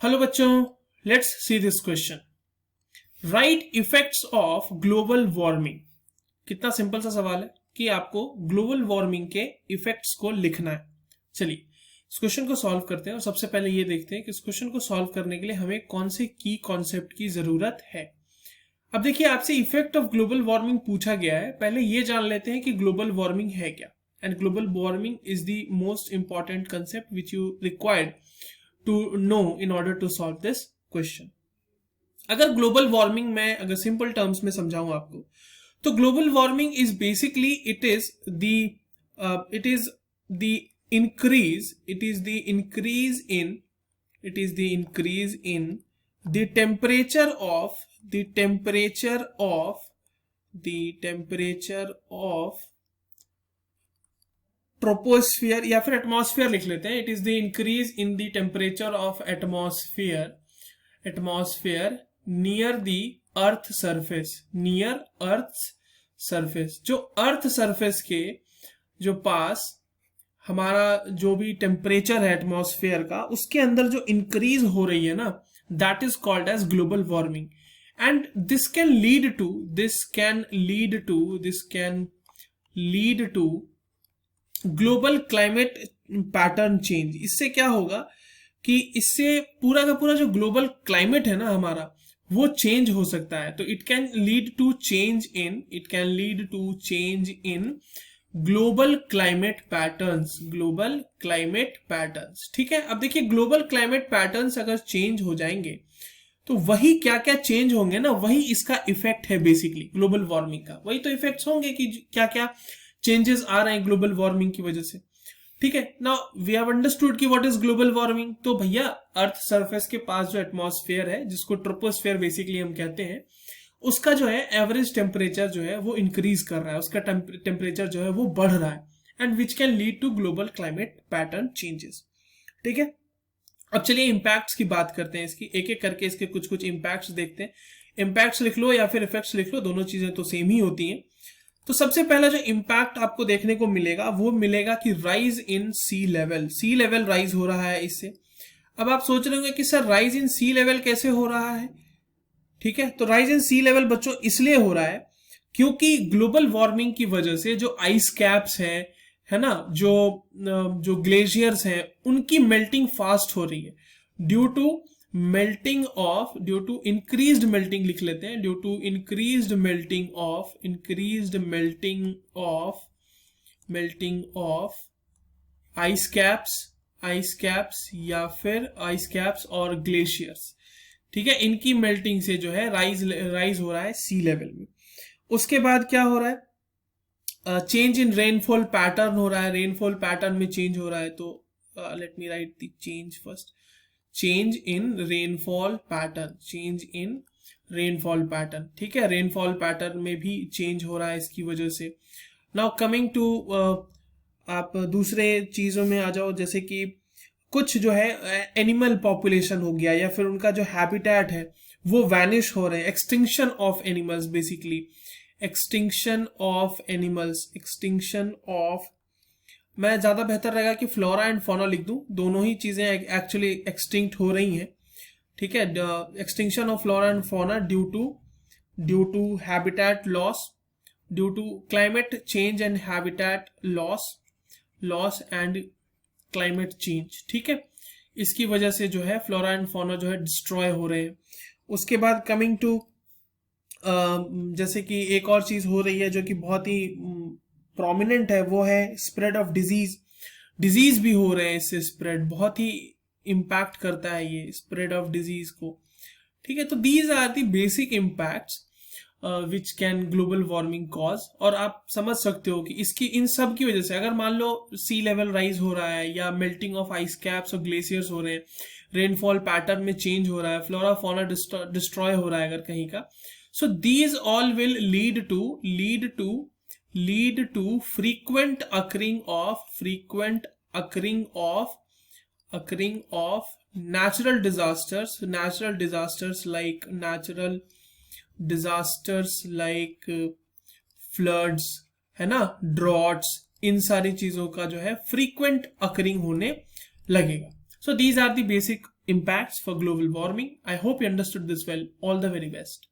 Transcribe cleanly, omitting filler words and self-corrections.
Hello बच्चों, let's see this question. Right effects of global warming. कितना simple सा सवाल है कि आपको ग्लोबल वार्मिंग के इफेक्ट्स को लिखना है। चलिए इस क्वेश्चन को सॉल्व करते हैं और सबसे पहले ये देखते हैं कि इस क्वेश्चन को सॉल्व करने के लिए हमें कौन से की कॉन्सेप्ट की जरूरत है। अब देखिए, आपसे इफेक्ट ऑफ ग्लोबल वार्मिंग पूछा गया है। पहले ये जान लेते हैं कि ग्लोबल वार्मिंग है क्या। And global warming is the most important concept which you required to know in order to solve this question। अगर ग्लोबल वार्मिंग में अगर सिंपल टर्म्स में समझाऊं आपको, तो global warming is basically it is the increase it is the increase in the temperature of troposphere या फिर atmosphere लिख लेते हैं। It is the increase in the temperature of atmosphere near the earth surface जो earth surface के जो पास हमारा जो भी टेम्परेचर है एटमॉस्फेयर का, उसके अंदर जो इंक्रीज हो रही है ना, that is called as global warming. And this can lead to global climate pattern change. इससे क्या होगा कि इससे पूरा का पूरा जो ग्लोबल क्लाइमेट है ना हमारा, वो चेंज हो सकता है। तो it can lead to change in global climate patterns. ठीक है, अब देखिए ग्लोबल क्लाइमेट पैटर्न्स अगर चेंज हो जाएंगे तो वही क्या क्या चेंज होंगे ना, वही इसका इफेक्ट है बेसिकली ग्लोबल वार्मिंग का। वही तो इफेक्ट्स होंगे कि क्या क्या चेंजेस आ रहे हैं ग्लोबल वार्मिंग की वजह से। ठीक है, नाउ वी हैव अंडरस्टूड कि व्हाट इज ग्लोबल वार्मिंग। तो भैया अर्थ सरफेस के पास जो एटमॉस्फेयर है, जिसको ट्रोपोस्फेयर बेसिकली हम कहते हैं, उसका जो है एवरेज टेम्परेचर जो है वो इंक्रीज कर रहा है, उसका टेम्परेचर जो है वो बढ़ रहा है, and which can lead to global climate pattern changes. ठीक है, अब चलिए इम्पैक्ट्स की बात करते हैं। इसकी एक एक करके इसके कुछ कुछ इम्पैक्ट्स देखते हैं। इम्पैक्ट्स लिख लो या फिर इफेक्ट्स लिख लो, दोनों चीजें तो सेम ही होती हैं। तो सबसे पहला जो इम्पैक्ट आपको देखने को मिलेगा वो मिलेगा कि rise in sea level rise हो रहा है इससे। अब आप सोच रहे होंगे कि sir rise in sea level कैसे हो रहा है। ठीक है, तो राइज इन सी लेवल बच्चों इसलिए हो रहा है क्योंकि ग्लोबल वार्मिंग की वजह से जो आइस कैप्स है ना, जो ग्लेशियर्स हैं, उनकी मेल्टिंग फास्ट हो रही है ड्यू टू increased melting लिख लेते हैं, due to increased melting of ice caps या फिर ice caps और glaciers। ठीक है, इनकी मेल्टिंग से जो है राइज हो रहा है सी लेवल में। उसके बाद क्या हो रहा है, चेंज इन रेनफॉल पैटर्न हो रहा है, रेनफॉल पैटर्न में चेंज हो रहा है। तो let me right the change first. Change in rainfall pattern. ठीक है, रेनफॉल पैटर्न में भी चेंज हो रहा है इसकी वजह से। नाउ कमिंग टू आप दूसरे चीजों में आ जाओ, जैसे कि कुछ जो है एनिमल पॉपुलेशन हो गया या फिर उनका जो हैबिटेट है वो वैनिश हो रहे हैं। एक्सटिंक्शन ऑफ एनिमल्स बेसिकली, मैं ज्यादा बेहतर रहेगा कि फ्लोरा एंड फौना लिख दूं, दोनों ही चीजें एक्चुअली एक्सटिंक्ट हो रही हैं। ठीक है, extinction of flora and fauna due to habitat loss, due to climate change and habitat loss and climate change. ठीक है, इसकी वजह से जो है फ्लोरा एंड फौना जो है डिस्ट्रॉय हो रहे हैं। उसके बाद कमिंग टू जैसे कि एक और चीज हो रही है जो कि बहुत ही प्रोमिनेंट है, वो है स्प्रेड ऑफ डिजीज भी हो रहे हैं। इससे स्प्रेड बहुत ही इम्पैक्ट करता है ये स्प्रेड ऑफ डिजीज को। ठीक है, तो these are the basic impacts which can global warming cause. और आप समझ सकते हो कि इसकी इन सब की वजह से अगर मान लो सी लेवल राइज हो रहा है या मेल्टिंग ऑफ आइस कैप्स और ग्लेशियर्स हो रहे हैं, रेनफॉल पैटर्न में चेंज हो रहा है, फ्लोरा फौना डिस्ट्रॉय हो रहा है अगर कहीं का, so these all will lead to frequent occurring of natural disasters like floods, है ना, ड्रॉट्स, इन सारी चीजों का जो है फ्रीक्वेंट अकरिंग होने लगेगा। So these are the basic impacts for global warming. I hope you understood this well. All the very best.